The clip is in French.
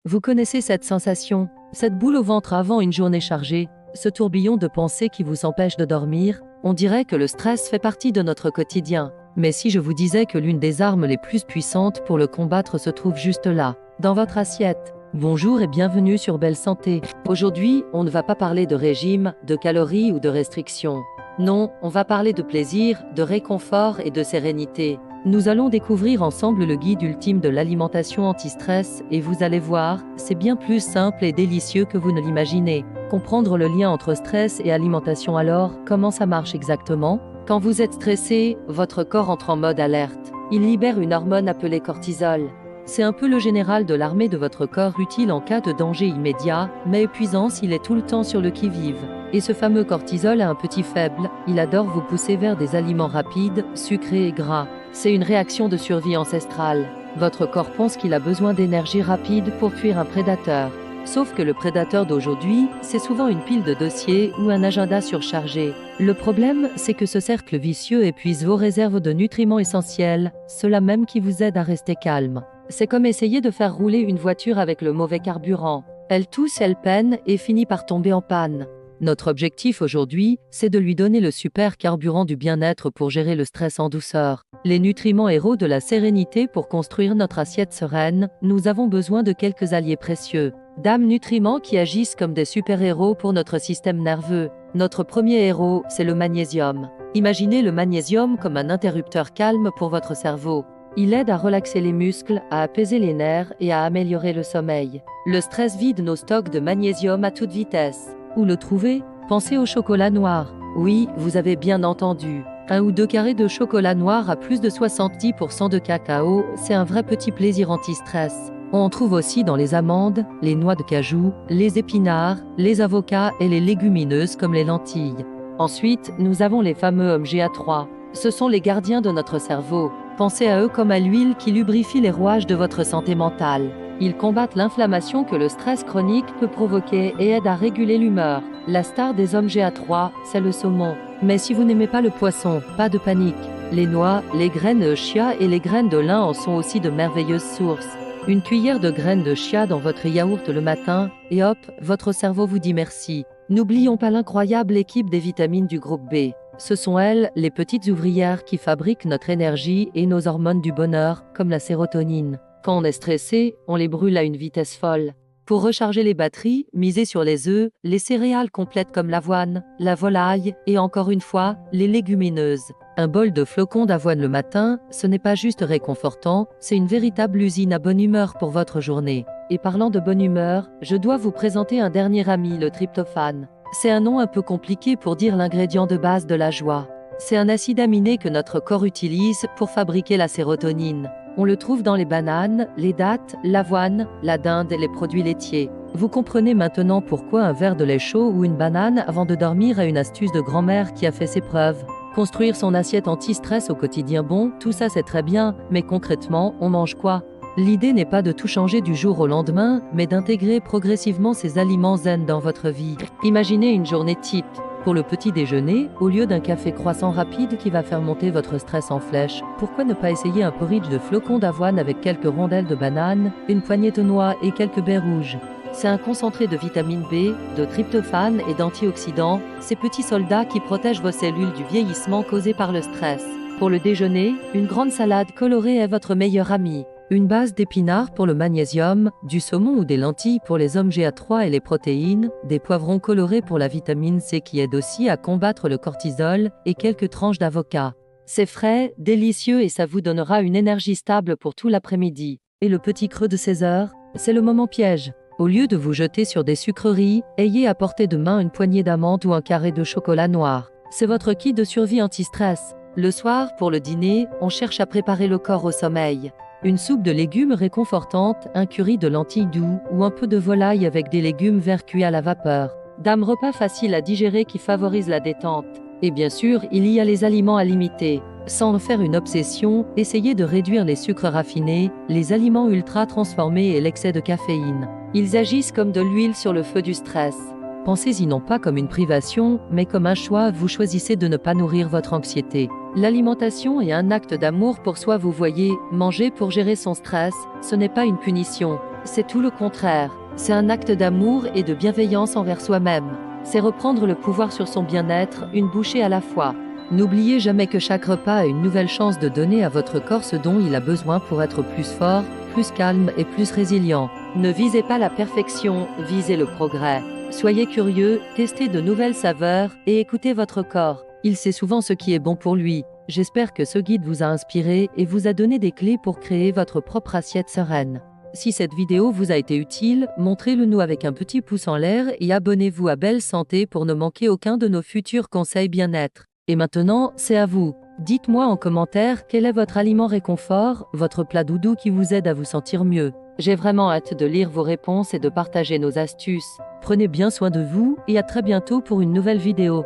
Vous connaissez cette sensation, cette boule au ventre avant une journée chargée, ce tourbillon de pensées qui vous empêche de dormir? On dirait que le stress fait partie de notre quotidien. Mais si je vous disais que l'une des armes les plus puissantes pour le combattre se trouve juste là, dans votre assiette? Bonjour et bienvenue sur Belle Santé. Aujourd'hui, on ne va pas parler de régime, de calories ou de restrictions. Non, on va parler de plaisir, de réconfort et de sérénité. Nous allons découvrir ensemble le guide ultime de l'alimentation anti-stress et vous allez voir, c'est bien plus simple et délicieux que vous ne l'imaginez. Comprendre le lien entre stress et alimentation alors, comment ça marche exactement? Quand vous êtes stressé, votre corps entre en mode alerte. Il libère une hormone appelée cortisol. C'est un peu le général de l'armée de votre corps, utile en cas de danger immédiat, mais épuisant s'il est tout le temps sur le qui-vive. Et ce fameux cortisol a un petit faible, il adore vous pousser vers des aliments rapides, sucrés et gras. C'est une réaction de survie ancestrale. Votre corps pense qu'il a besoin d'énergie rapide pour fuir un prédateur. Sauf que le prédateur d'aujourd'hui, c'est souvent une pile de dossiers ou un agenda surchargé. Le problème, c'est que ce cercle vicieux épuise vos réserves de nutriments essentiels, ceux-là même qui vous aident à rester calme. C'est comme essayer de faire rouler une voiture avec le mauvais carburant. Elle tousse, elle peine et finit par tomber en panne. Notre objectif aujourd'hui, c'est de lui donner le super carburant du bien-être pour gérer le stress en douceur. Les nutriments héros de la sérénité pour construire notre assiette sereine, nous avons besoin de quelques alliés précieux. Dames nutriments qui agissent comme des super-héros pour notre système nerveux. Notre premier héros, c'est le magnésium. Imaginez le magnésium comme un interrupteur calme pour votre cerveau. Il aide à relaxer les muscles, à apaiser les nerfs et à améliorer le sommeil. Le stress vide nos stocks de magnésium à toute vitesse. Où le trouver? Pensez au chocolat noir. Oui, vous avez bien entendu. 1 ou 2 carrés de chocolat noir à plus de 70% de cacao, c'est un vrai petit plaisir anti-stress. On en trouve aussi dans les amandes, les noix de cajou, les épinards, les avocats et les légumineuses comme les lentilles. Ensuite, nous avons les fameux oméga-3. Ce sont les gardiens de notre cerveau. Pensez à eux comme à l'huile qui lubrifie les rouages de votre santé mentale. Ils combattent l'inflammation que le stress chronique peut provoquer et aident à réguler l'humeur. La star des oméga-3, c'est le saumon. Mais si vous n'aimez pas le poisson, pas de panique. Les noix, les graines de chia et les graines de lin en sont aussi de merveilleuses sources. Une cuillère de graines de chia dans votre yaourt le matin, et hop, votre cerveau vous dit merci. N'oublions pas l'incroyable équipe des vitamines du groupe B. Ce sont elles, les petites ouvrières qui fabriquent notre énergie et nos hormones du bonheur, comme la sérotonine. Quand on est stressé, on les brûle à une vitesse folle. Pour recharger les batteries, misez sur les œufs, les céréales complètes comme l'avoine, la volaille et encore une fois, les légumineuses. Un bol de flocons d'avoine le matin, ce n'est pas juste réconfortant, c'est une véritable usine à bonne humeur pour votre journée. Et parlant de bonne humeur, je dois vous présenter un dernier ami, le tryptophane. C'est un nom un peu compliqué pour dire l'ingrédient de base de la joie. C'est un acide aminé que notre corps utilise pour fabriquer la sérotonine. On le trouve dans les bananes, les dattes, l'avoine, la dinde et les produits laitiers. Vous comprenez maintenant pourquoi un verre de lait chaud ou une banane avant de dormir est une astuce de grand-mère qui a fait ses preuves. Construire son assiette anti-stress au quotidien, bon, tout ça c'est très bien, mais concrètement, on mange quoi? L'idée n'est pas de tout changer du jour au lendemain, mais d'intégrer progressivement ces aliments zen dans votre vie. Imaginez une journée type. Pour le petit déjeuner, au lieu d'un café croissant rapide qui va faire monter votre stress en flèche, pourquoi ne pas essayer un porridge de flocons d'avoine avec quelques rondelles de banane, une poignée de noix et quelques baies rouges? C'est un concentré de vitamine B, de tryptophane et d'antioxydants, ces petits soldats qui protègent vos cellules du vieillissement causé par le stress. Pour le déjeuner, une grande salade colorée est votre meilleur ami. Une base d'épinards pour le magnésium, du saumon ou des lentilles pour les oméga-3 et les protéines, des poivrons colorés pour la vitamine C qui aide aussi à combattre le cortisol et quelques tranches d'avocat. C'est frais, délicieux et ça vous donnera une énergie stable pour tout l'après-midi. Et le petit creux de 16 heures, c'est le moment piège. Au lieu de vous jeter sur des sucreries, ayez à portée de main une poignée d'amandes ou un carré de chocolat noir. C'est votre kit de survie anti-stress. Le soir, pour le dîner, on cherche à préparer le corps au sommeil. Une soupe de légumes réconfortante, un curry de lentilles doux ou un peu de volaille avec des légumes verts cuits à la vapeur. D'un repas facile à digérer qui favorise la détente. Et bien sûr, il y a les aliments à limiter. Sans en faire une obsession, essayez de réduire les sucres raffinés, les aliments ultra transformés et l'excès de caféine. Ils agissent comme de l'huile sur le feu du stress. Pensez-y non pas comme une privation, mais comme un choix, vous choisissez de ne pas nourrir votre anxiété. L'alimentation est un acte d'amour pour soi, vous voyez, manger pour gérer son stress, ce n'est pas une punition. c'est tout le contraire. C'est un acte d'amour et de bienveillance envers soi-même. C'est reprendre le pouvoir sur son bien-être, une bouchée à la fois. N'oubliez jamais que chaque repas a une nouvelle chance de donner à votre corps ce dont il a besoin pour être plus fort, plus calme et plus résilient. Ne visez pas la perfection, visez le progrès. Soyez curieux, testez de nouvelles saveurs et écoutez votre corps. Il sait souvent ce qui est bon pour lui. J'espère que ce guide vous a inspiré et vous a donné des clés pour créer votre propre assiette sereine. Si cette vidéo vous a été utile, montrez-le nous avec un petit pouce en l'air et abonnez-vous à Belle Santé pour ne manquer aucun de nos futurs conseils bien-être. Et maintenant, c'est à vous. Dites-moi en commentaire quel est votre aliment réconfort, votre plat doudou qui vous aide à vous sentir mieux. J'ai vraiment hâte de lire vos réponses et de partager nos astuces. Prenez bien soin de vous et à très bientôt pour une nouvelle vidéo.